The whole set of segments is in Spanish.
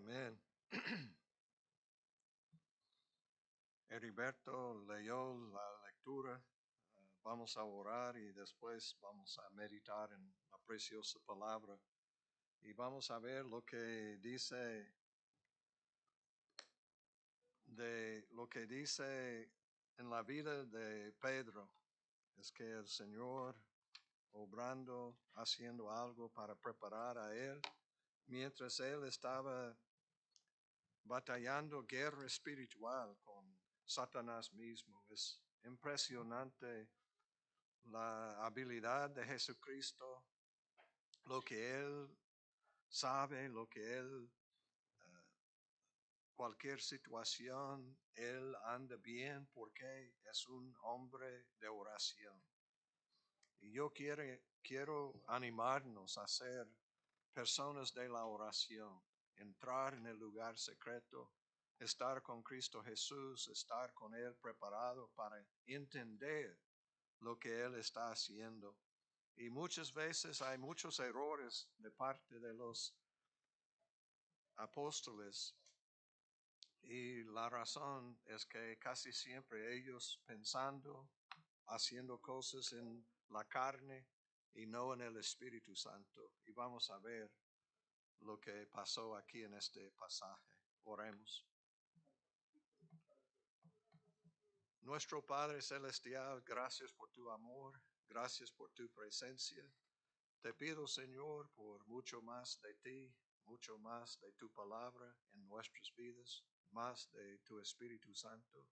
Amén. Heriberto leyó la lectura. Vamos a orar y después vamos a meditar en la preciosa palabra. Y vamos a ver lo que dice en la vida de Pedro. Es que el Señor obrando, haciendo algo para preparar a él, mientras él estaba batallando guerra espiritual con Satanás mismo. Es impresionante la habilidad de Jesucristo, lo que Él sabe, lo que Él, cualquier situación, Él anda bien porque es un hombre de oración. Y yo quiero animarnos a ser personas de la oración, entrar en el lugar secreto, estar con Cristo Jesús, estar con Él preparado para entender lo que Él está haciendo. Y muchas veces hay muchos errores de parte de los apóstoles. Y la razón es que casi siempre ellos pensando, haciendo cosas en la carne y no en el Espíritu Santo. Y vamos a ver lo que pasó aquí en este pasaje. Oremos. Nuestro Padre Celestial, gracias por tu amor, gracias por tu presencia. Te pido, Señor, por mucho más de ti, mucho más de tu palabra en nuestras vidas, más de tu Espíritu Santo.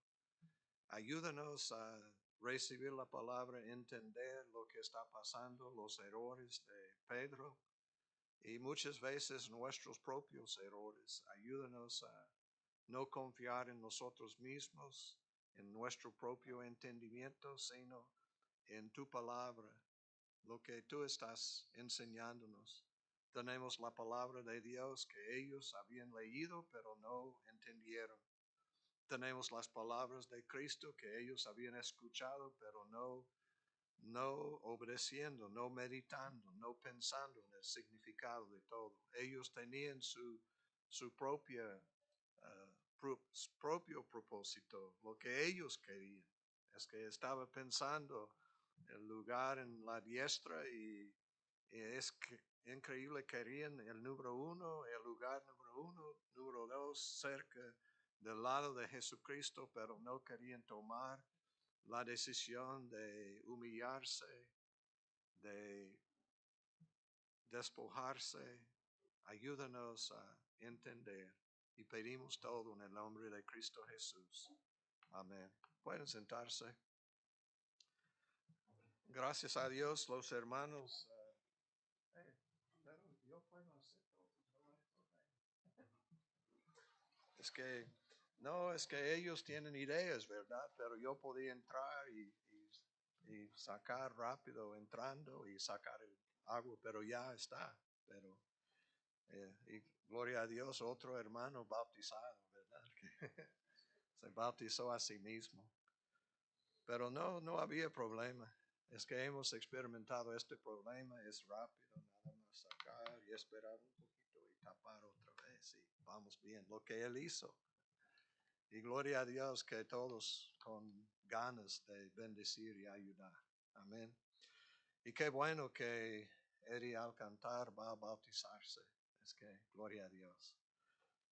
Ayúdanos a recibir la palabra, entender lo que está pasando, los errores de Pedro y muchas veces nuestros propios errores. Ayúdanos a no confiar en nosotros mismos, en nuestro propio entendimiento, sino en tu palabra, lo que tú estás enseñándonos. Tenemos la palabra de Dios que ellos habían leído pero no entendieron. Tenemos las palabras de Cristo que ellos habían escuchado pero no obedeciendo, no meditando, no pensando en el significado de todo. Ellos tenían su propio propósito, lo que ellos querían. Es que estaba pensando el lugar en la diestra y es increíble, querían el número uno, el lugar número uno, número dos, cerca del lado de Jesucristo, pero no querían tomar la decisión de humillarse, de despojarse. Ayúdanos a entender y pedimos todo en el nombre de Cristo Jesús. Amén. Pueden sentarse. Gracias a Dios, los hermanos. Pero yo puedo hacer todo. Es que, no, es que ellos tienen ideas, ¿verdad? Pero yo podía entrar y sacar rápido entrando y sacar el agua, pero ya está. Pero, y gloria a Dios, otro hermano bautizado, ¿verdad? Que se bautizó a sí mismo. Pero no había problema. Es que hemos experimentado este problema, es rápido, nada más sacar y esperar un poquito y tapar otra vez y vamos bien. Lo que él hizo. Y gloria a Dios que todos con ganas de bendecir y ayudar. Amén. Y qué bueno que Eddie al cantar va a bautizarse. Es que gloria a Dios.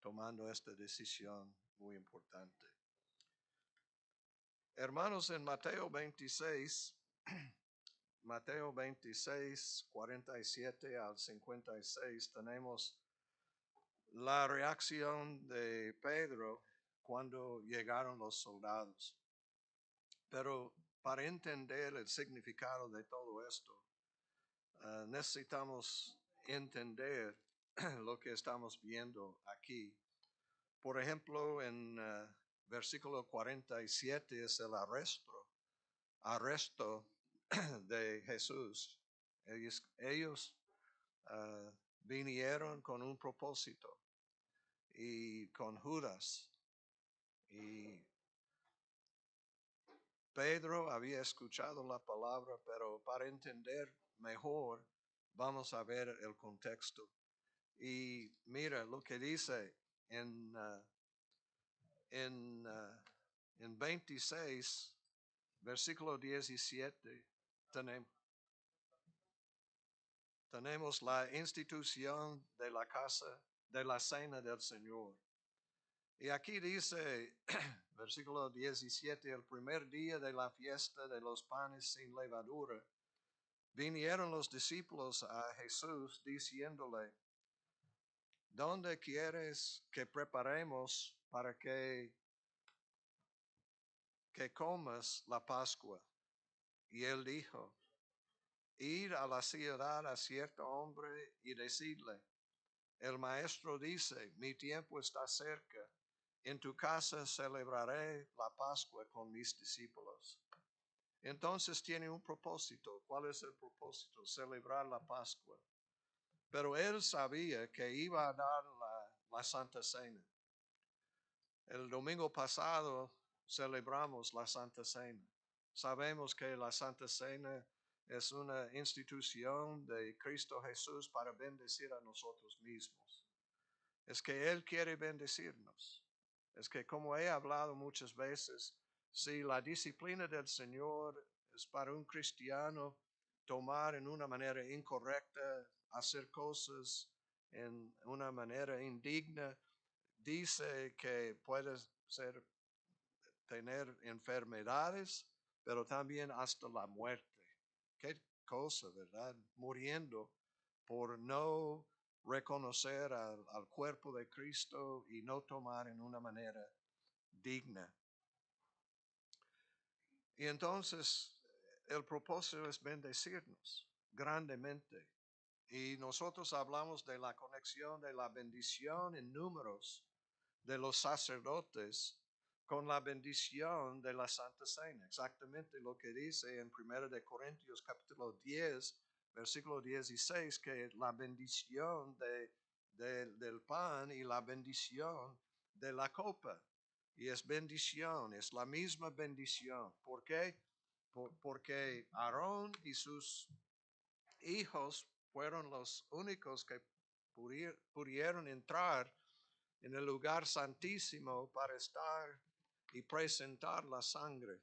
Tomando esta decisión muy importante. Hermanos, en Mateo 26, Mateo 26, 47 al 56, tenemos la reacción de Pedro cuando llegaron los soldados. Pero para entender el significado de todo esto, necesitamos entender lo que estamos viendo aquí. Por ejemplo, en versículo 47 es el arresto de Jesús. Ellos vinieron con un propósito y con Judas. Y Pedro había escuchado la palabra, pero para entender mejor vamos a ver el contexto. Y mira lo que dice en, uh, en 26, versículo 17, tenemos la institución de la casa, de la cena del Señor. Y aquí dice, versículo 17, el primer día de la fiesta de los panes sin levadura, vinieron los discípulos a Jesús diciéndole, ¿dónde quieres que preparemos para que comas la Pascua? Y él dijo, ir a la ciudad a cierto hombre y decirle, el maestro dice, mi tiempo está cerca, en tu casa celebraré la Pascua con mis discípulos. Entonces tiene un propósito. ¿Cuál es el propósito? Celebrar la Pascua. Pero él sabía que iba a dar la Santa Cena. El domingo pasado celebramos la Santa Cena. Sabemos que la Santa Cena es una institución de Cristo Jesús para bendecir a nosotros mismos. Es que Él quiere bendecirnos. Es que como he hablado muchas veces, si la disciplina del Señor es para un cristiano tomar en una manera incorrecta, hacer cosas en una manera indigna, dice que puede tener enfermedades, pero también hasta la muerte. Qué cosa, ¿verdad? Muriendo por no reconocer al cuerpo de Cristo y no tomar en una manera digna. Y entonces el propósito es bendecirnos grandemente. Y nosotros hablamos de la conexión de la bendición en números de los sacerdotes con la bendición de la Santa Cena. Exactamente lo que dice en 1 de Corintios capítulo 10, versículo 16, que la bendición del pan y la bendición de la copa. Y es bendición, es la misma bendición. ¿Por qué? Porque Aarón y sus hijos fueron los únicos que pudieron entrar en el lugar santísimo para estar y presentar la sangre.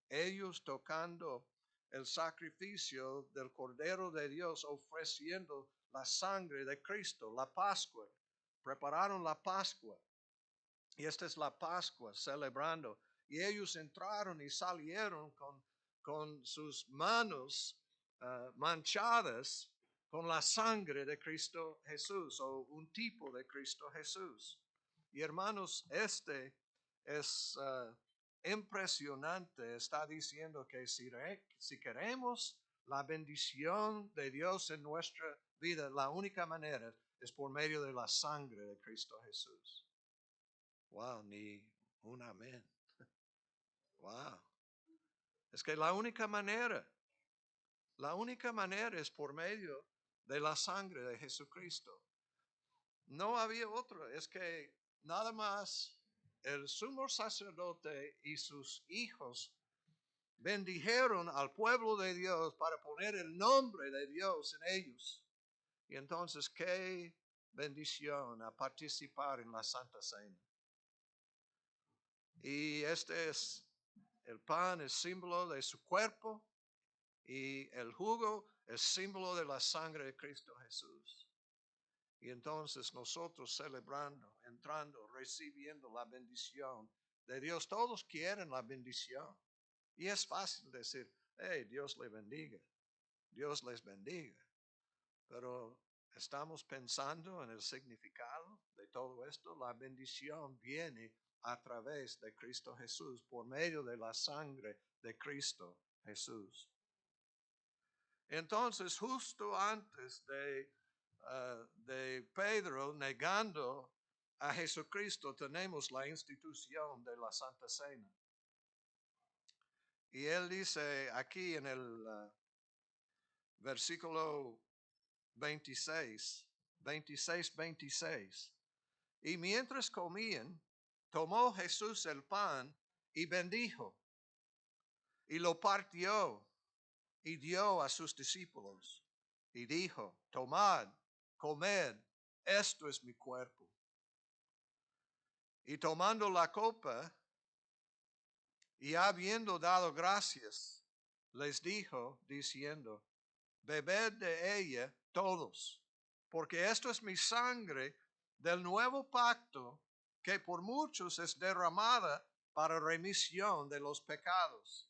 Ellos tocando el sacrificio del Cordero de Dios, ofreciendo la sangre de Cristo, la Pascua. Prepararon la Pascua. Y esta es la Pascua, celebrando. Y ellos entraron y salieron con sus manos manchadas con la sangre de Cristo Jesús, o un tipo de Cristo Jesús. Y hermanos, este es impresionante. Está diciendo que si queremos la bendición de Dios en nuestra vida, la única manera es por medio de la sangre de Cristo Jesús. Wow, ni un amén. Wow. Es que la única manera es por medio de la sangre de Jesucristo. No había otro. Es que nada más el sumo sacerdote y sus hijos bendijeron al pueblo de Dios para poner el nombre de Dios en ellos. Y entonces, qué bendición a participar en la Santa Cena. Y este es el pan, es símbolo de su cuerpo, y el jugo es símbolo de la sangre de Cristo Jesús. Y entonces nosotros celebrando, entrando, recibiendo la bendición de Dios. Todos quieren la bendición. Y es fácil decir, hey, Dios le bendiga, Dios les bendiga. Pero estamos pensando en el significado de todo esto. La bendición viene a través de Cristo Jesús, por medio de la sangre de Cristo Jesús. Entonces, justo antes de Pedro negando a Jesucristo, tenemos la institución de la Santa Cena. Y él dice aquí en el versículo 26, 26. Y mientras comían, tomó Jesús el pan y bendijo, y lo partió y dio a sus discípulos, y dijo, tomad, comed, esto es mi cuerpo. Y tomando la copa, y habiendo dado gracias, les dijo, diciendo, bebed de ella todos, porque esto es mi sangre del nuevo pacto, que por muchos es derramada para remisión de los pecados.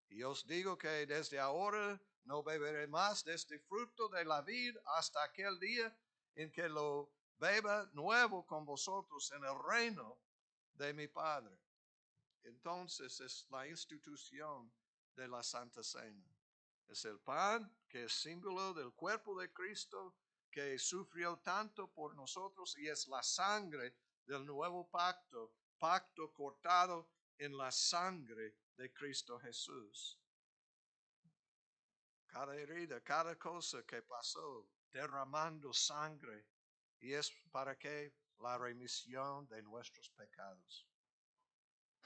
Y os digo que desde ahora no beberé más de este fruto de la vid hasta aquel día en que lo beba nuevo con vosotros en el reino de mi Padre. Entonces es la institución de la Santa Cena. Es el pan que es símbolo del cuerpo de Cristo que sufrió tanto por nosotros, y es la sangre del nuevo pacto, pacto cortado en la sangre de Cristo Jesús. Cada herida, cada cosa que pasó derramando sangre, y es para que la remisión de nuestros pecados.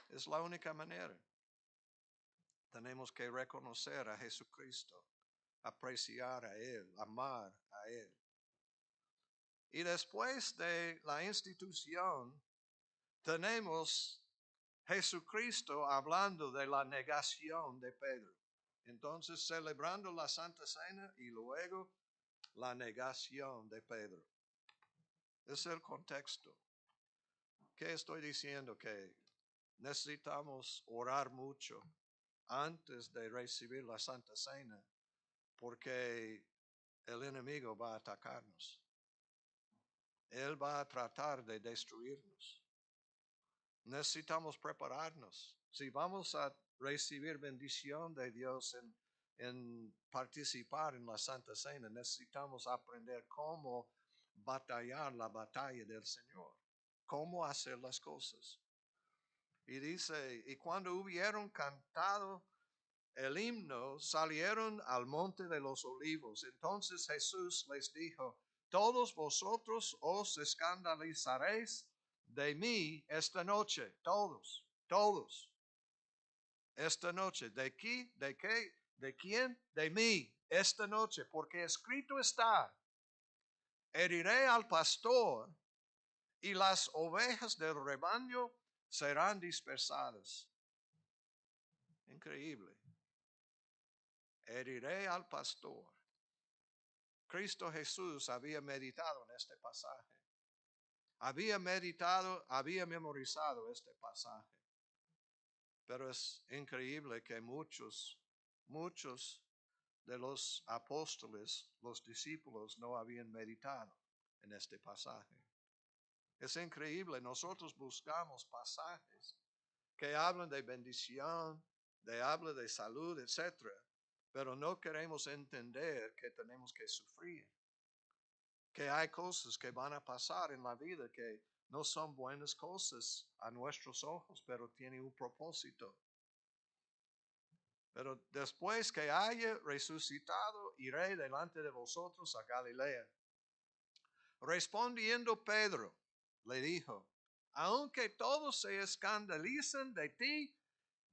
Es la única manera. Tenemos que reconocer a Jesucristo, apreciar a Él, amar a Él. Y después de la institución, tenemos Jesucristo hablando de la negación de Pedro. Entonces, celebrando la Santa Cena y luego la negación de Pedro. Es el contexto. ¿Qué estoy diciendo? Que necesitamos orar mucho antes de recibir la Santa Cena, porque el enemigo va a atacarnos. Él va a tratar de destruirnos. Necesitamos prepararnos. Si vamos a recibir bendición de Dios en participar en la Santa Cena, necesitamos aprender cómo batallar la batalla del Señor, cómo hacer las cosas. Y dice, y cuando hubieron cantado el himno, salieron al monte de los olivos. Entonces Jesús les dijo, todos vosotros os escandalizaréis de mí esta noche, todos, esta noche. ¿De qué? ¿De qué? ¿De quién? De mí, esta noche, porque escrito está, heriré al pastor y las ovejas del rebaño serán dispersadas. Increíble. Heriré al pastor. Cristo Jesús había meditado en este pasaje. Había meditado, había memorizado este pasaje. Pero es increíble que muchos de los apóstoles, los discípulos, no habían meditado en este pasaje. Es increíble, nosotros buscamos pasajes que hablan de bendición, hablan de salud, etc. Pero no queremos entender que tenemos que sufrir. Que hay cosas que van a pasar en la vida que no son buenas cosas a nuestros ojos, pero tienen un propósito. Pero después que haya resucitado, iré delante de vosotros a Galilea. Respondiendo Pedro, le dijo, aunque todos se escandalicen de ti,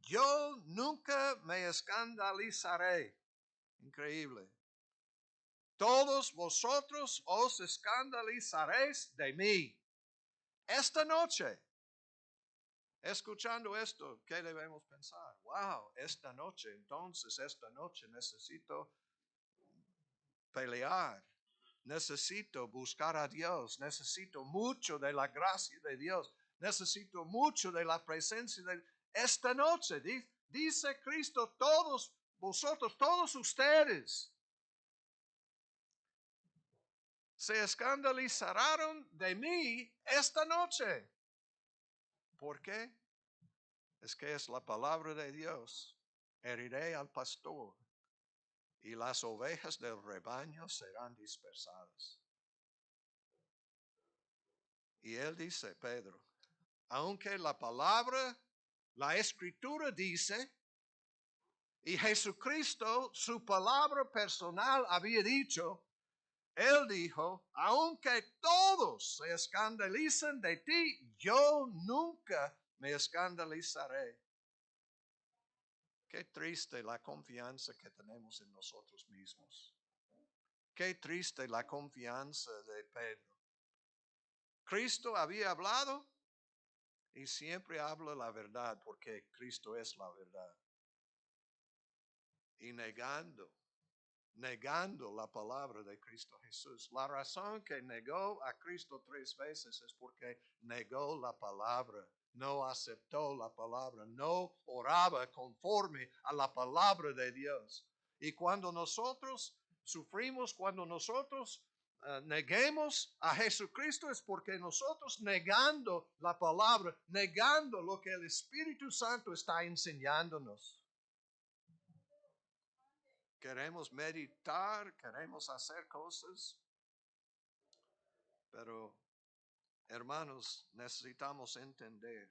yo nunca me escandalizaré. Increíble. Todos vosotros os escandalizaréis de mí. Esta noche, escuchando esto, ¿qué debemos pensar? Wow, esta noche necesito pelear, necesito buscar a Dios, necesito mucho de la gracia de Dios, necesito mucho de la presencia de Dios. Esta noche, dice Cristo, todos vosotros, todos ustedes, se escandalizaron de mí esta noche. ¿Por qué? Es que es la palabra de Dios. Heriré al pastor y las ovejas del rebaño serán dispersadas. Y él dice, Pedro, aunque la palabra, la escritura dice, y Jesucristo, su palabra personal había dicho, él dijo, aunque todos se escandalicen de ti, yo nunca me escandalizaré. Qué triste la confianza que tenemos en nosotros mismos. Qué triste la confianza de Pedro. Cristo había hablado y siempre habla la verdad porque Cristo es la verdad. Y negando la palabra de Cristo Jesús. La razón que negó a Cristo 3 veces es porque negó la palabra, no aceptó la palabra, no oraba conforme a la palabra de Dios. Y cuando nosotros sufrimos, cuando nosotros neguemos a Jesucristo es porque nosotros negando la palabra, negando lo que el Espíritu Santo está enseñándonos. Queremos meditar, queremos hacer cosas, pero hermanos, necesitamos entender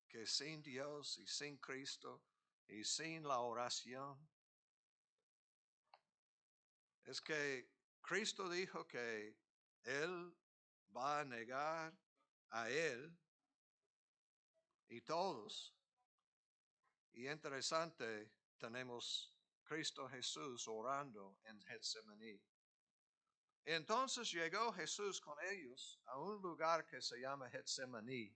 que sin Dios y sin Cristo y sin la oración, es que Cristo dijo que Él va a negar a Él y todos. Y interesante, tenemos Cristo Jesús orando en Getsemaní. Entonces llegó Jesús con ellos a un lugar que se llama Getsemaní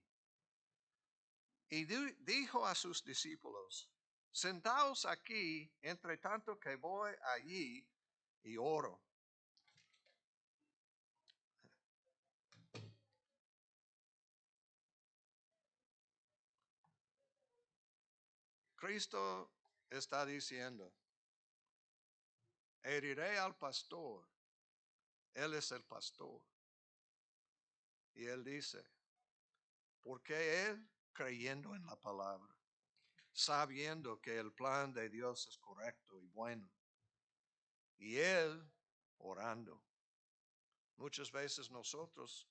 y dijo a sus discípulos, sentaos aquí entre tanto que voy allí y oro. Cristo está diciendo, heriré al pastor, Él es el pastor. Y Él dice, porque Él creyendo en la palabra, sabiendo que el plan de Dios es correcto y bueno, y Él orando. Muchas veces nosotros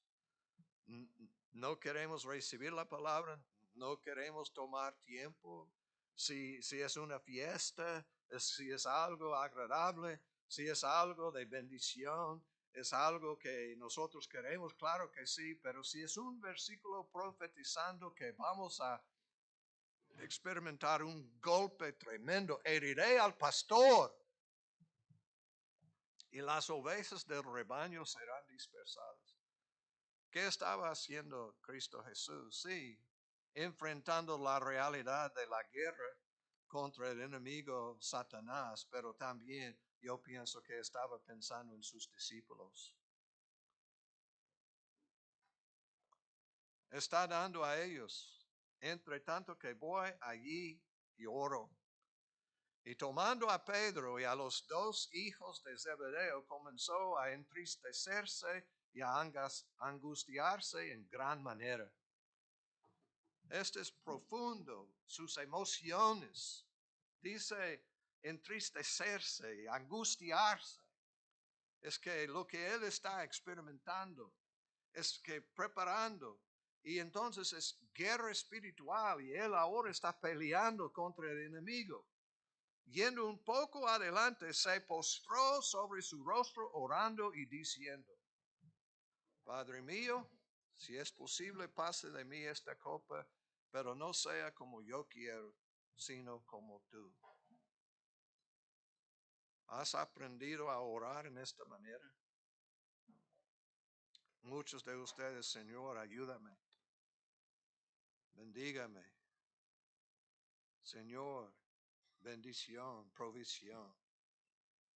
no queremos recibir la palabra, no queremos tomar tiempo. Si es una fiesta, si es algo agradable, si es algo de bendición, es algo que nosotros queremos, claro que sí, pero si es un versículo profetizando que vamos a experimentar un golpe tremendo, heriré al pastor y las ovejas del rebaño serán dispersadas. ¿Qué estaba haciendo Cristo Jesús? Sí, enfrentando la realidad de la guerra contra el enemigo Satanás, pero también yo pienso que estaba pensando en sus discípulos. Está dando a ellos, entre tanto que voy allí y oro. Y tomando a Pedro y a los 2 hijos de Zebedeo, comenzó a entristecerse y a angustiarse en gran manera. Este es profundo, sus emociones. Dice entristecerse y angustiarse. Es que lo que él está experimentando es que preparando. Y entonces es guerra espiritual y él ahora está peleando contra el enemigo. Yendo un poco adelante, se postró sobre su rostro orando y diciendo, Padre mío, si es posible, pase de mí esta copa, pero no sea como yo quiero, sino como tú. ¿Has aprendido a orar en esta manera? Muchos de ustedes, Señor, ayúdame. Bendígame. Señor, bendición, provisión.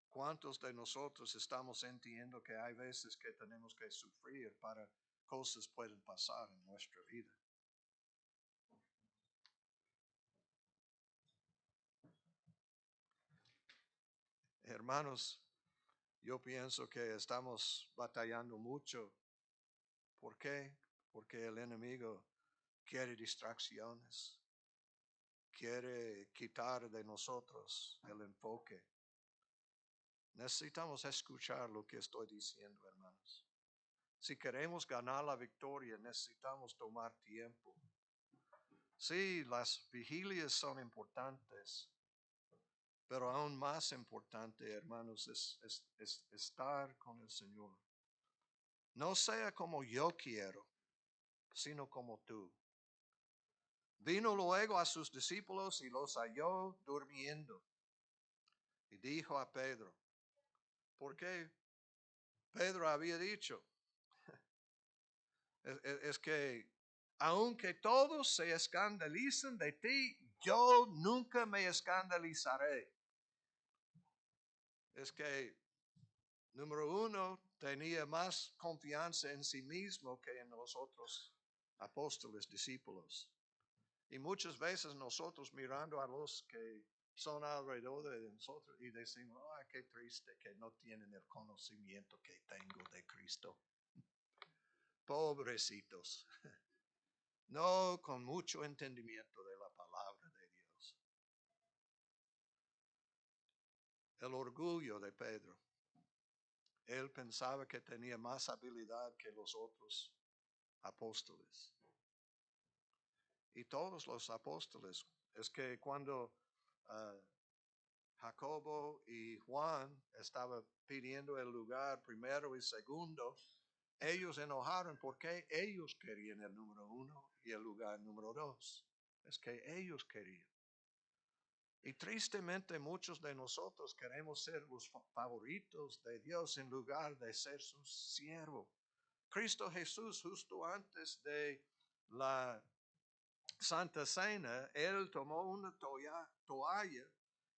¿Cuántos de nosotros estamos entendiendo que hay veces que tenemos que sufrir para cosas pueden pasar en nuestra vida? Hermanos, yo pienso que estamos batallando mucho. ¿Por qué? Porque el enemigo quiere distracciones, quiere quitar de nosotros el enfoque. Necesitamos escuchar lo que estoy diciendo, hermanos. Si queremos ganar la victoria, necesitamos tomar tiempo. Sí, las vigilias son importantes, pero aún más importante, hermanos, es estar con el Señor. No sea como yo quiero, sino como tú. Vino luego a sus discípulos y los halló durmiendo. Y dijo a Pedro, ¿por qué Pedro había dicho, es que aunque todos se escandalicen de ti, yo nunca me escandalizaré. Es que, número uno, tenía más confianza en sí mismo que en los otros apóstoles, discípulos. Y muchas veces nosotros mirando a los que son alrededor de nosotros y decimos, ay, qué triste que no tienen el conocimiento que tengo de Cristo. Pobrecitos. No con mucho entendimiento de la palabra de Dios. El orgullo de Pedro. Él pensaba que tenía más habilidad que los otros apóstoles. Y todos los apóstoles. Es que cuando Jacobo y Juan estaban pidiendo el lugar primero y segundo, ellos enojaron porque ellos querían el número uno y el lugar número dos. Es que ellos querían. Y tristemente muchos de nosotros queremos ser los favoritos de Dios en lugar de ser sus siervos. Cristo Jesús, justo antes de la Santa Cena, Él tomó una toalla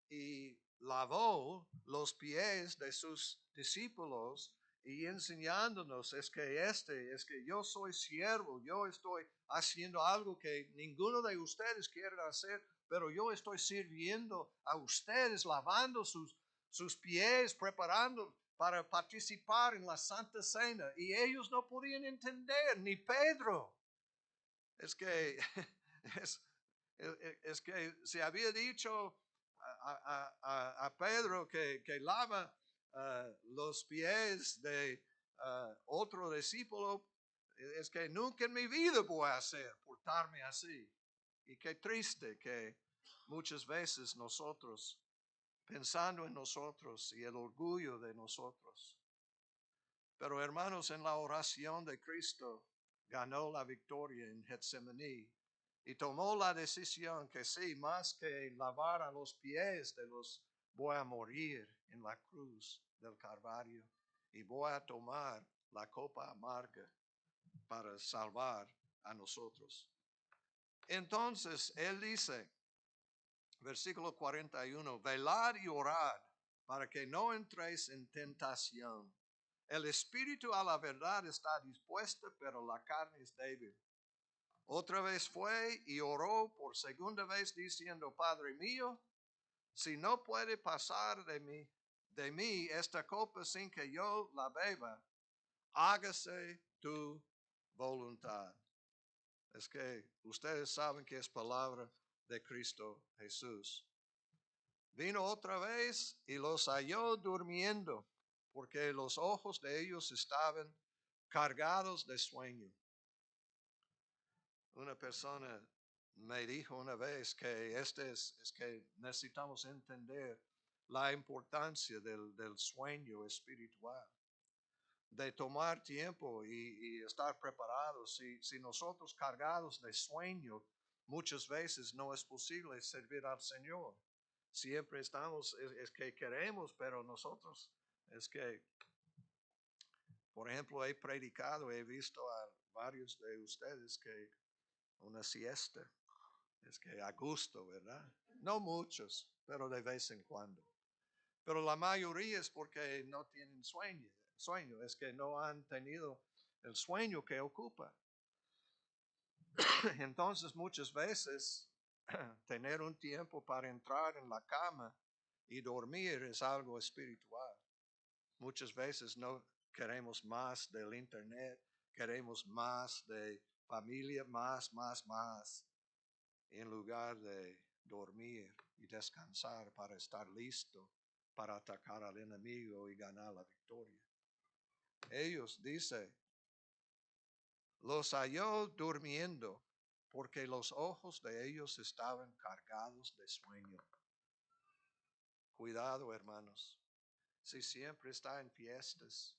y lavó los pies de sus discípulos y enseñándonos es que yo soy siervo, yo estoy haciendo algo que ninguno de ustedes quiere hacer, pero yo estoy sirviendo a ustedes, lavando sus pies, preparando para participar en la Santa Cena. Y ellos no podían entender, ni Pedro. Es que, es, es que se había dicho a Pedro que lava los pies de otro discípulo, es que nunca en mi vida voy a hacer, portarme así. Y qué triste que muchas veces nosotros, pensando en nosotros y el orgullo de nosotros, pero hermanos, en la oración de Cristo ganó la victoria en Getsemaní y tomó la decisión que sí, más que lavar a los pies de los, voy a morir en la cruz del Calvario y voy a tomar la copa amarga para salvar a nosotros. Entonces, él dice, versículo 41, velad y orad para que no entréis en tentación. El espíritu a la verdad está dispuesto, pero la carne es débil. Otra vez fue y oró por segunda vez diciendo, Padre mío, si no puede pasar de mí esta copa sin que yo la beba, hágase tu voluntad. Es que ustedes saben que es palabra de Cristo Jesús. Vino otra vez y los halló durmiendo, porque los ojos de ellos estaban cargados de sueño. Una persona me dijo una vez que es que necesitamos entender la importancia del sueño espiritual, de tomar tiempo y estar preparados. Si nosotros cargados de sueño, muchas veces no es posible servir al Señor. Siempre estamos, es que queremos, pero nosotros es que, por ejemplo, he predicado, he visto a varios de ustedes que una siesta, es que a gusto, ¿verdad? No muchos, pero de vez en cuando. Pero la mayoría es porque no tienen sueño, es que no han tenido el sueño que ocupa. Entonces muchas veces tener un tiempo para entrar en la cama y dormir es algo espiritual. Muchas veces no queremos más del internet, queremos más de familia, más, en lugar de dormir y descansar para estar listo para atacar al enemigo y ganar la victoria. Ellos, dice, los halló durmiendo porque los ojos de ellos estaban cargados de sueño. Cuidado, hermanos. Si siempre está en fiestas,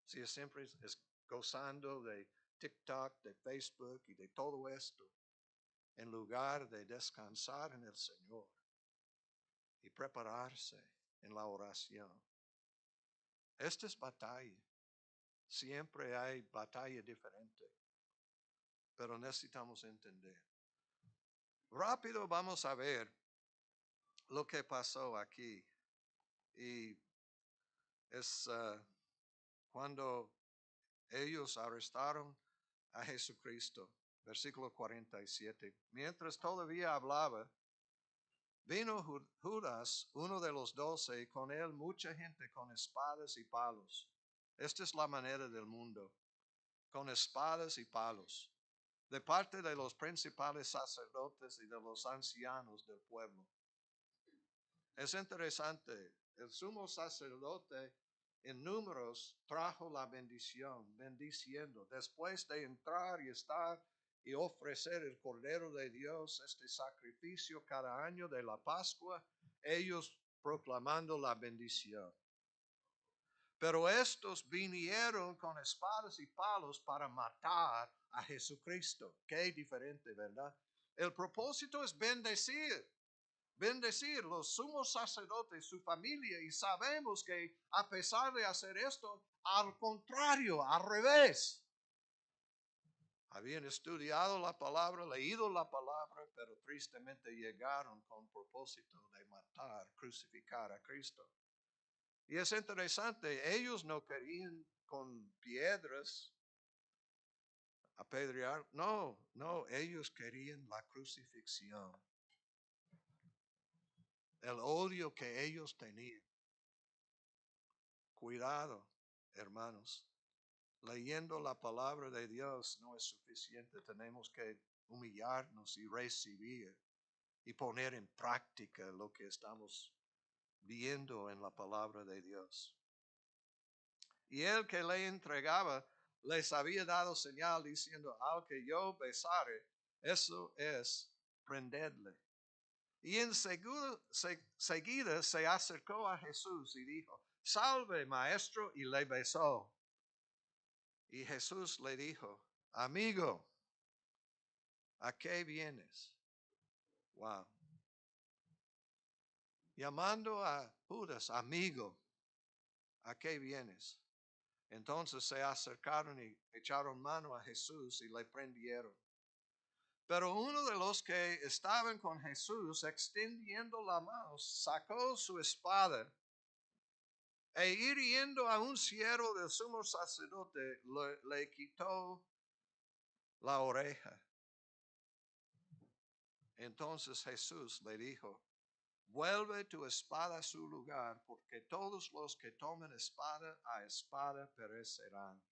si siempre es gozando de TikTok, de Facebook y de todo esto, en lugar de descansar en el Señor y prepararse en la oración. Esta es batalla. Siempre hay batalla diferente, pero necesitamos entender. Rápido vamos a ver lo que pasó aquí. Y es cuando ellos arrestaron a Jesucristo. Versículo 47. Mientras todavía hablaba, vino Judas, uno de los 12, y con él mucha gente con espadas y palos. Esta es la manera del mundo, con espadas y palos, de parte de los principales sacerdotes y de los ancianos del pueblo. Es interesante, el sumo sacerdote en Números trajo la bendición, bendiciendo. Después de entrar y estar y ofrecer el Cordero de Dios, este sacrificio cada año de la Pascua, ellos proclamando la bendición. Pero estos vinieron con espadas y palos para matar a Jesucristo. Qué diferente, ¿verdad? El propósito es bendecir los sumos sacerdotes, su familia, y sabemos que a pesar de hacer esto, al contrario, al revés. Habían estudiado la palabra, leído la palabra, pero tristemente llegaron con propósito de matar, crucificar a Cristo. Y es interesante, ellos no querían con piedras apedrear, no, ellos querían la crucifixión. El odio que ellos tenían. Cuidado, hermanos. Leyendo la palabra de Dios no es suficiente. Tenemos que humillarnos y recibir y poner en práctica lo que estamos viendo en la palabra de Dios. Y el que le entregaba les había dado señal diciendo, al que yo besare, eso es prenderle. Y enseguida se acercó a Jesús y dijo, salve, maestro, y le besó. Y Jesús le dijo, amigo, ¿a qué vienes? Wow. Llamando a Judas, amigo, ¿a qué vienes? Entonces se acercaron y echaron mano a Jesús y le prendieron. Pero uno de los que estaban con Jesús, extendiendo la mano, sacó su espada e hiriendo a un siervo del sumo sacerdote, le quitó la oreja. Entonces Jesús le dijo, vuelve tu espada a su lugar, porque todos los que tomen espada a espada perecerán.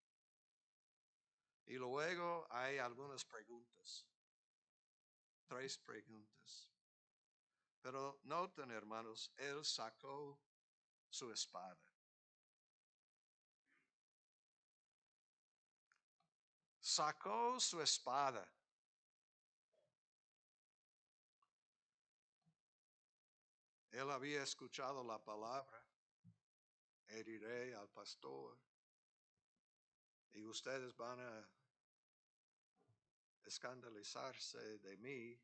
Y luego hay algunas preguntas. 3 preguntas. Pero noten, hermanos, él sacó su espada. Sacó su espada. Él había escuchado la palabra, heriré al pastor, y ustedes van a escandalizarse de mí.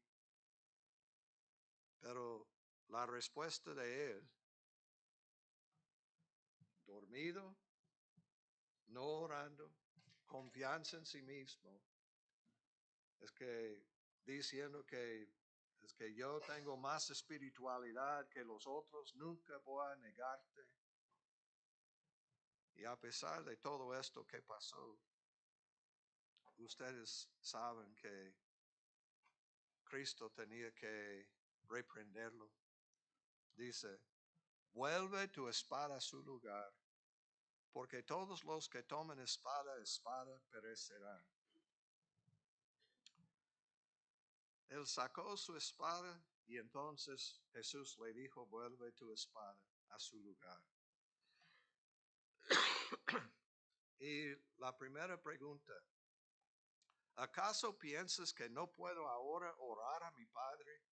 Pero la respuesta de él, dormido, no orando, confianza en sí mismo, es que diciendo que es que yo tengo más espiritualidad que los otros, nunca voy a negarte. Y a pesar de todo esto que pasó, ustedes saben que Cristo tenía que reprenderlo. Dice, vuelve tu espada a su lugar, porque todos los que tomen espada perecerán. Él sacó su espada y entonces Jesús le dijo, vuelve tu espada a su lugar. Y la primera pregunta, ¿acaso piensas que no puedo ahora orar a mi Padre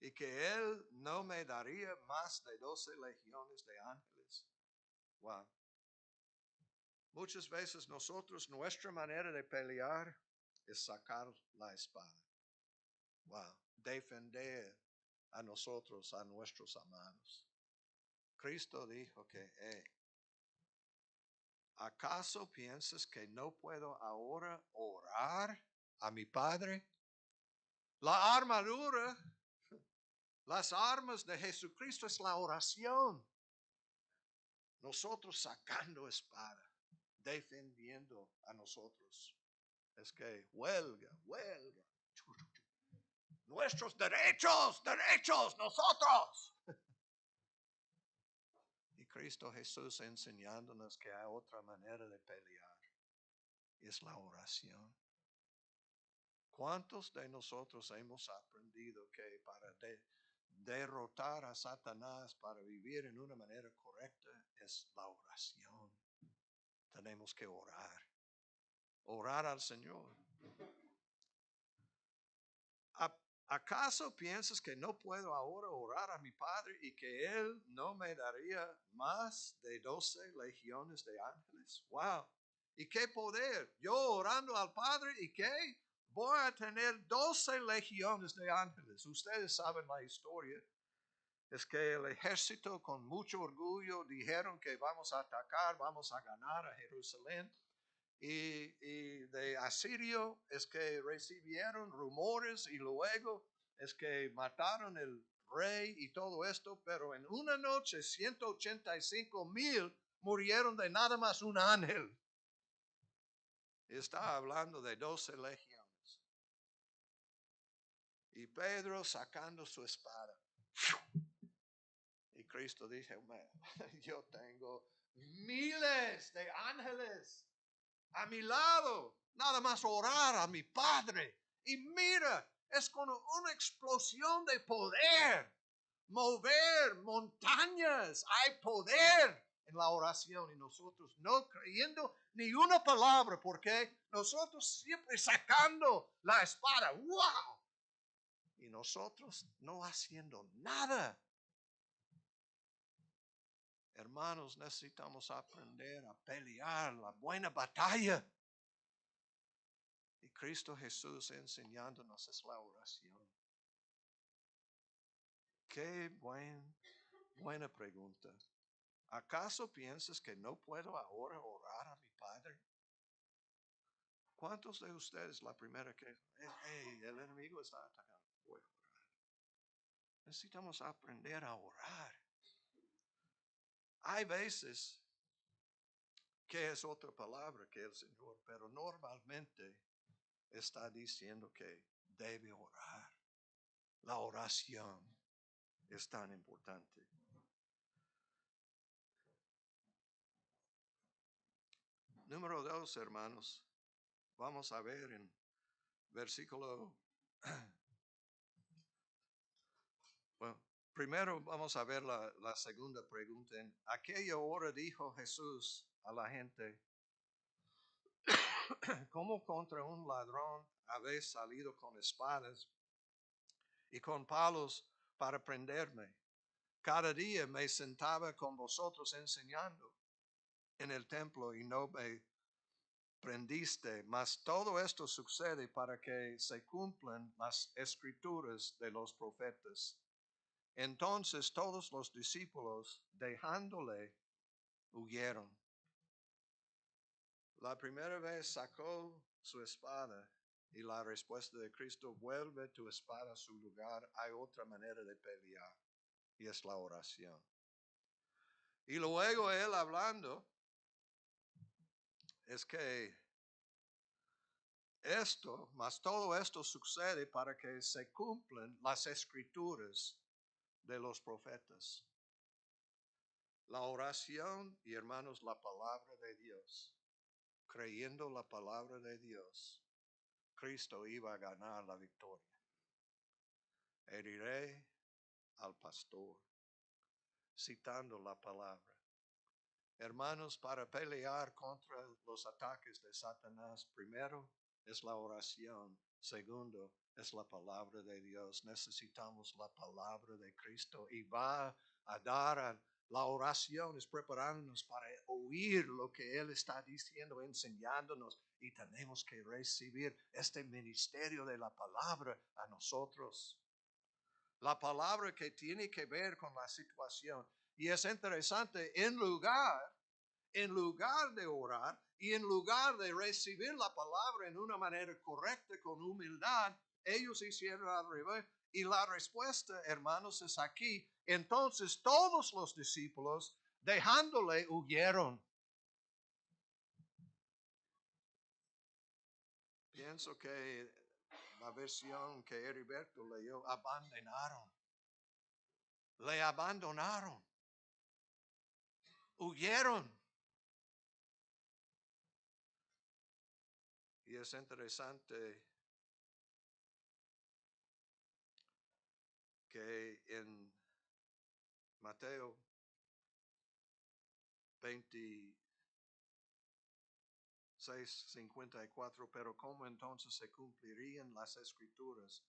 y que Él no me daría más de 12 legiones de ángeles? Wow. Muchas veces nosotros, nuestra manera de pelear es sacar la espada. Wow. Defender a nosotros, a nuestros amados. Cristo dijo que ¿Acaso piensas que no puedo ahora orar a mi Padre? La armadura, las armas de Jesucristo es la oración. Nosotros sacando espada, defendiendo a nosotros. Es que huelga. Nuestros derechos, nosotros. Y Cristo Jesús enseñándonos que hay otra manera de pelear. Es la oración. ¿Cuántos de nosotros hemos aprendido que para derrotar a Satanás, para vivir en una manera correcta, es la oración? Tenemos que orar al Señor. ¿Acaso piensas que no puedo ahora orar a mi Padre y que Él no me daría más de 12 legiones de ángeles? ¡Wow! ¿Y qué poder? Yo orando al Padre, ¿y qué? Voy a tener 12 legiones de ángeles. Ustedes saben la historia. Es que el ejército con mucho orgullo dijeron que vamos a atacar, vamos a ganar a Jerusalén. Y de Asirio es que recibieron rumores y luego es que mataron el rey y todo esto, pero en una noche 185,000 murieron de nada más un ángel. Está hablando de 12 legiones. Y Pedro sacando su espada. Y Cristo dice, yo tengo miles de ángeles a mi lado, nada más orar a mi Padre. Y mira, es como una explosión de poder, mover montañas. Hay poder en la oración y nosotros no creyendo ni una palabra, porque nosotros siempre sacando la espada. ¡Wow! Y nosotros no haciendo nada. Hermanos, necesitamos aprender a pelear la buena batalla. Y Cristo Jesús enseñándonos es la oración. Qué buena pregunta. ¿Acaso piensas que no puedo ahora orar a mi Padre? ¿Cuántos de ustedes la primera que el enemigo está atacando? Voy a orar. Necesitamos aprender a orar. Hay veces que es otra palabra que el Señor, pero normalmente está diciendo que debe orar. La oración es tan importante. Número 2, hermanos. Vamos a ver en versículo. Bueno, primero vamos a ver la segunda pregunta. En aquella hora dijo Jesús a la gente, ¿cómo contra un ladrón habéis salido con espadas y con palos para prenderme? Cada día me sentaba con vosotros enseñando en el templo y no me prendiste, mas todo esto sucede para que se cumplan las escrituras de los profetas. Entonces todos los discípulos, dejándole, huyeron. La primera vez sacó su espada y la respuesta de Cristo, vuelve tu espada a su lugar. Hay otra manera de pelear y es la oración. Y luego él hablando, es que mas todo esto sucede para que se cumplan las escrituras de los profetas. La oración y hermanos, la palabra de Dios. Creyendo la palabra de Dios, Cristo iba a ganar la victoria. Heriré al pastor, citando la palabra. Hermanos, para pelear contra los ataques de Satanás, primero es la oración, segundo es la palabra de Dios. Necesitamos la palabra de Cristo y va a dar la oración, es prepararnos para oír lo que Él está diciendo, enseñándonos, y tenemos que recibir este ministerio de la palabra a nosotros. La palabra que tiene que ver con la situación. Y es interesante, en lugar en lugar de orar y en lugar de recibir la palabra en una manera correcta, con humildad, ellos hicieron al revés. Y la respuesta, hermanos, es aquí. Entonces todos los discípulos, dejándole, huyeron. Pienso que la versión que Heriberto leyó, abandonaron. Le abandonaron. Huyeron. Y es interesante que en Mateo 26:54, pero cómo entonces se cumplirían las escrituras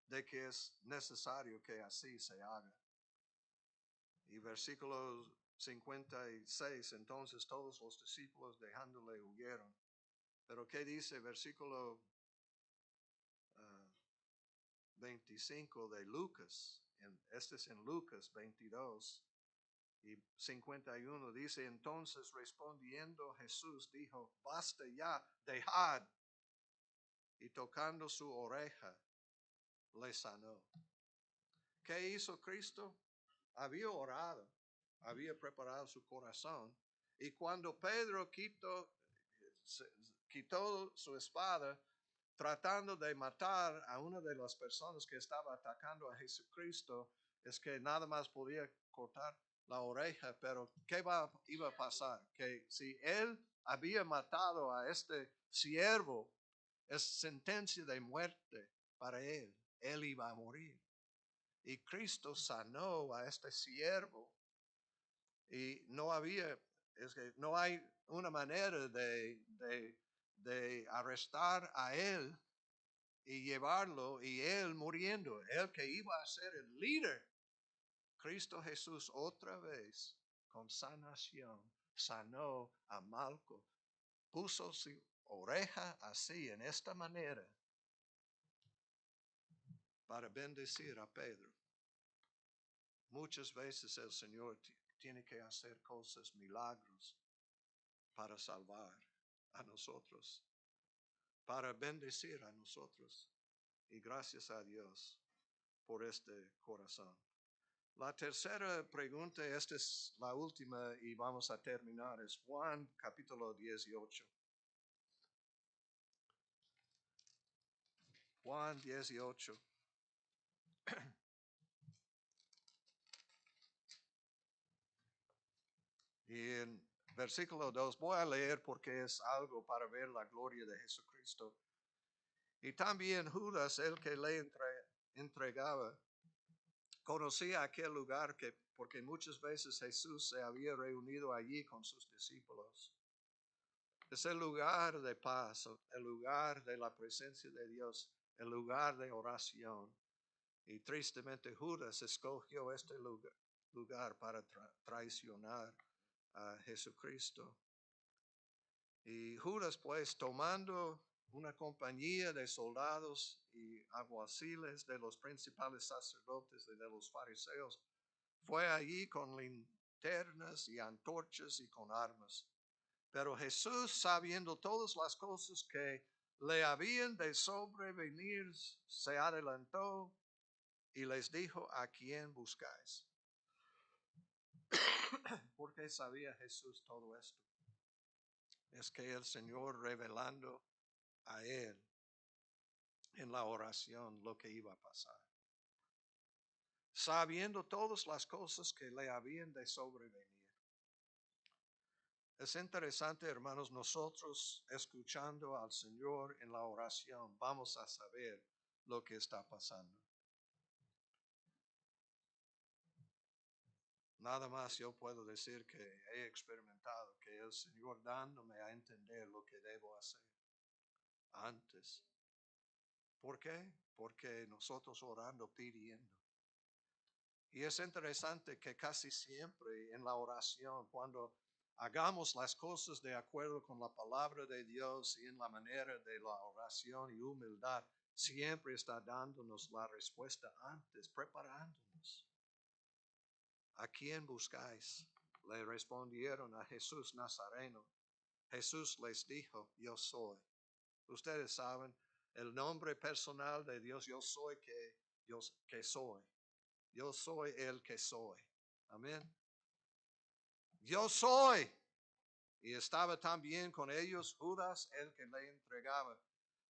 de que es necesario que así se haga. Y versículo 56, entonces todos los discípulos dejándole huyeron. Pero ¿qué dice versículo 25 de Lucas? Este es en Lucas 22 y 51. Dice, entonces respondiendo Jesús dijo, basta ya, dejad. Y tocando su oreja, le sanó. ¿Qué hizo Cristo? Había orado, había preparado su corazón. Y cuando Pedro quitó su espada, tratando de matar a una de las personas que estaba atacando a Jesucristo, es que nada más podía cortar la oreja, pero ¿qué iba a pasar? Que si él había matado a este siervo, es sentencia de muerte para él. Él iba a morir. Y Cristo sanó a este siervo. Y no hay una manera de arrestar a él y llevarlo y él muriendo. Él que iba a ser el líder. Cristo Jesús otra vez con sanación sanó a Malco. Puso su oreja así, en esta manera, para bendecir a Pedro. Muchas veces el Señor tiene que hacer cosas, milagros, para salvar a nosotros, para bendecir a nosotros. Y gracias a Dios por este corazón. La tercera pregunta, esta es la última y vamos a terminar, es Juan capítulo 18. Juan 18. Y en versículo 2 voy a leer porque es algo para ver la gloria de Jesucristo. Y también Judas, el que le entregaba, conocía aquel lugar porque muchas veces Jesús se había reunido allí con sus discípulos. Es el lugar de paz, el lugar de la presencia de Dios, el lugar de oración. Y tristemente Judas escogió este lugar para traicionar a Jesucristo. Y Judas, pues, tomando una compañía de soldados y alguaciles de los principales sacerdotes y de los fariseos, fue allí con linternas y antorchas y con armas. Pero Jesús, sabiendo todas las cosas que le habían de sobrevenir, se adelantó y les dijo, ¿a quién buscáis? Porque sabía Jesús todo esto. Es que el Señor revelando a él en la oración lo que iba a pasar. Sabiendo todas las cosas que le habían de sobrevenir. Es interesante, hermanos, nosotros escuchando al Señor en la oración, vamos a saber lo que está pasando. Nada más yo puedo decir que he experimentado que el Señor dándome a entender lo que debo hacer antes. ¿Por qué? Porque nosotros orando, pidiendo. Y es interesante que casi siempre en la oración, cuando hagamos las cosas de acuerdo con la palabra de Dios y en la manera de la oración y humildad, siempre está dándonos la respuesta antes, preparándonos. ¿A quién buscáis? le respondieron a Jesús Nazareno. Jesús les dijo, yo soy. Ustedes saben el nombre personal de Dios, yo soy que soy. Yo soy el que soy. Amén. Yo soy. Y estaba también con ellos Judas, el que le entregaba.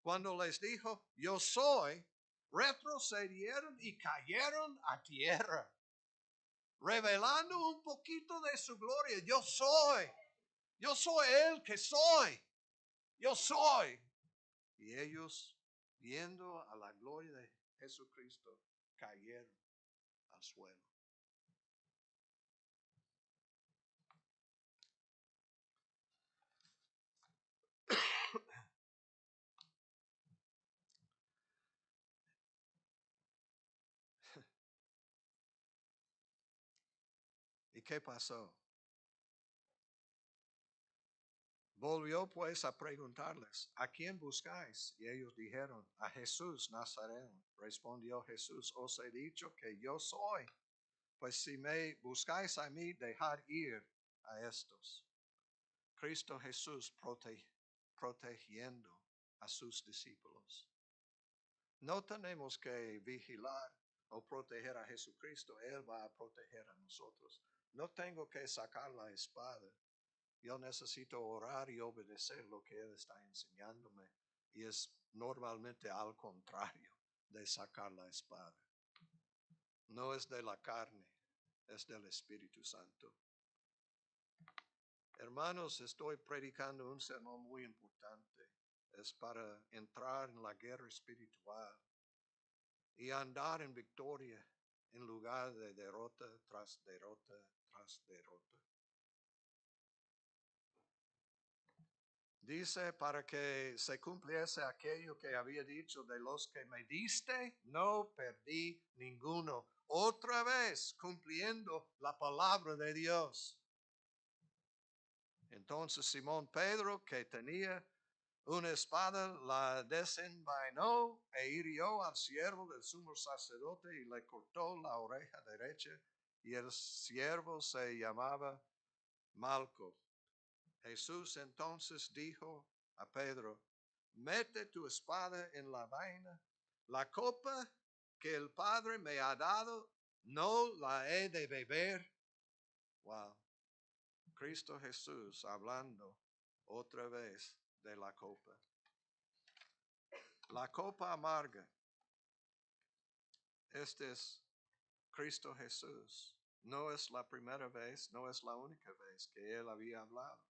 Cuando les dijo, yo soy, retrocedieron y cayeron a tierra, revelando un poquito de su gloria. Yo soy el que soy. Yo soy. Y ellos, viendo a la gloria de Jesucristo, cayeron al suelo. ¿Y qué pasó? Volvió pues a preguntarles, ¿a quién buscáis? Y ellos dijeron, a Jesús Nazareno. Respondió Jesús, os he dicho que yo soy. Pues si me buscáis a mí, dejad ir a estos. Cristo Jesús protegiendo a sus discípulos. No tenemos que vigilar o proteger a Jesucristo. Él va a proteger a nosotros. No tengo que sacar la espada. Yo necesito orar y obedecer lo que Él está enseñándome. Y es normalmente al contrario de sacar la espada. No es de la carne, es del Espíritu Santo. Hermanos, estoy predicando un sermón muy importante. Es para entrar en la guerra espiritual y andar en victoria en lugar de derrota tras derrota tras derrota. Dice, para que se cumpliese aquello que había dicho, de los que me diste, no perdí ninguno. Otra vez cumpliendo la palabra de Dios. Entonces Simón Pedro, que tenía una espada, la desenvainó e hirió al siervo del sumo sacerdote y le cortó la oreja derecha. Y el siervo se llamaba Malco. Jesús entonces dijo a Pedro, mete tu espada en la vaina. La copa que el Padre me ha dado, no la he de beber. Wow. Cristo Jesús hablando otra vez de la copa. La copa amarga. Este es Cristo Jesús. No es la primera vez, no es la única vez que Él había hablado.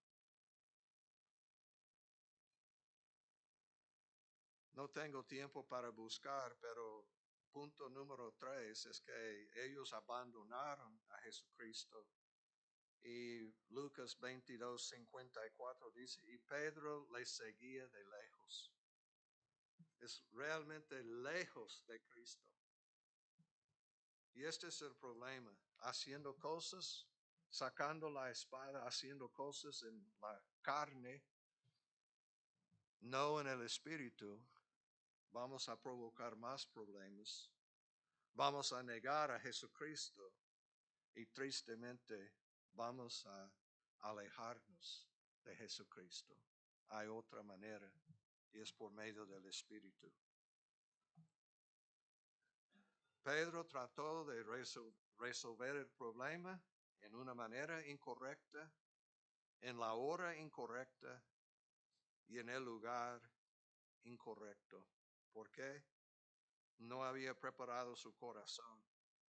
No tengo tiempo para buscar, pero punto número 3 es que ellos abandonaron a Jesucristo. Y Lucas 22:54 dice, y Pedro le seguía de lejos. Es realmente lejos de Cristo. Y este es el problema, haciendo cosas, sacando la espada, haciendo cosas en la carne, no en el espíritu, vamos a provocar más problemas. Vamos a negar a Jesucristo y tristemente vamos a alejarnos de Jesucristo. Hay otra manera y es por medio del Espíritu. Pedro trató de resolver el problema en una manera incorrecta, en la hora incorrecta y en el lugar incorrecto. ¿Por qué? No había preparado su corazón.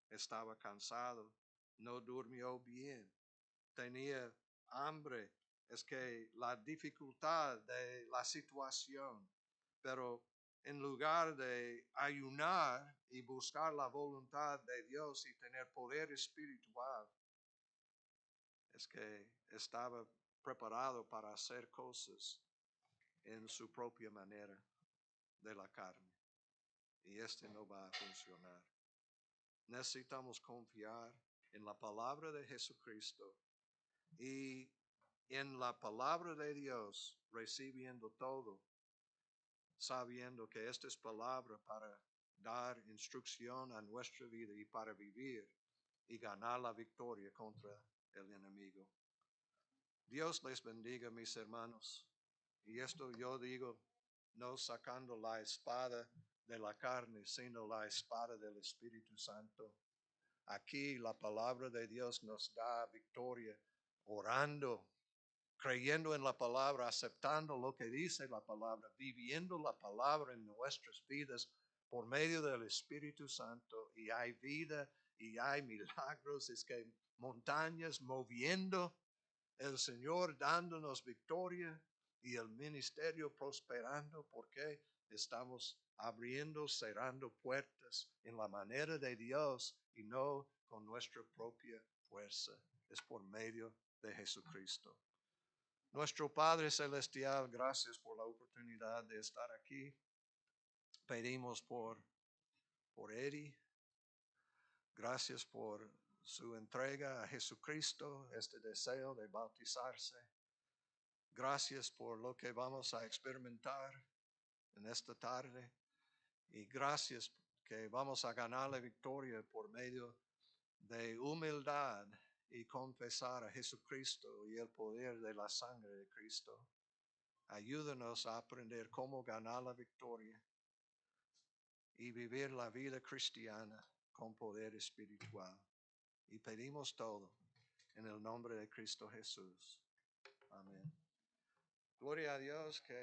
Estaba cansado. No durmió bien. Tenía hambre. Es que la dificultad de la situación. Pero en lugar de ayunar y buscar la voluntad de Dios y tener poder espiritual, es que estaba preparado para hacer cosas en su propia manera de la carne. Y no va a funcionar. Necesitamos confiar en la palabra de Jesucristo y en la palabra de Dios, recibiendo todo, sabiendo que esta es palabra para dar instrucción a nuestra vida y para vivir y ganar la victoria contra el enemigo. Dios les bendiga, mis hermanos. Y esto yo digo, no sacando la espada de la carne, sino la espada del Espíritu Santo. Aquí la palabra de Dios nos da victoria, orando, creyendo en la palabra, aceptando lo que dice la palabra, viviendo la palabra en nuestras vidas por medio del Espíritu Santo. Y hay vida y hay milagros, es que montañas moviendo, el Señor dándonos victoria y el ministerio prosperando, porque estamos abriendo, cerrando puertas en la manera de Dios y no con nuestra propia fuerza. Es por medio de Jesucristo. Nuestro Padre Celestial, gracias por la oportunidad de estar aquí. Pedimos por Eddie. Gracias por su entrega a Jesucristo, este deseo de bautizarse. Gracias por lo que vamos a experimentar en esta tarde. Y gracias que vamos a ganar la victoria por medio de humildad y confesar a Jesucristo y el poder de la sangre de Cristo. Ayúdanos a aprender cómo ganar la victoria y vivir la vida cristiana con poder espiritual. Y pedimos todo en el nombre de Cristo Jesús. Amén. Gloria a Dios que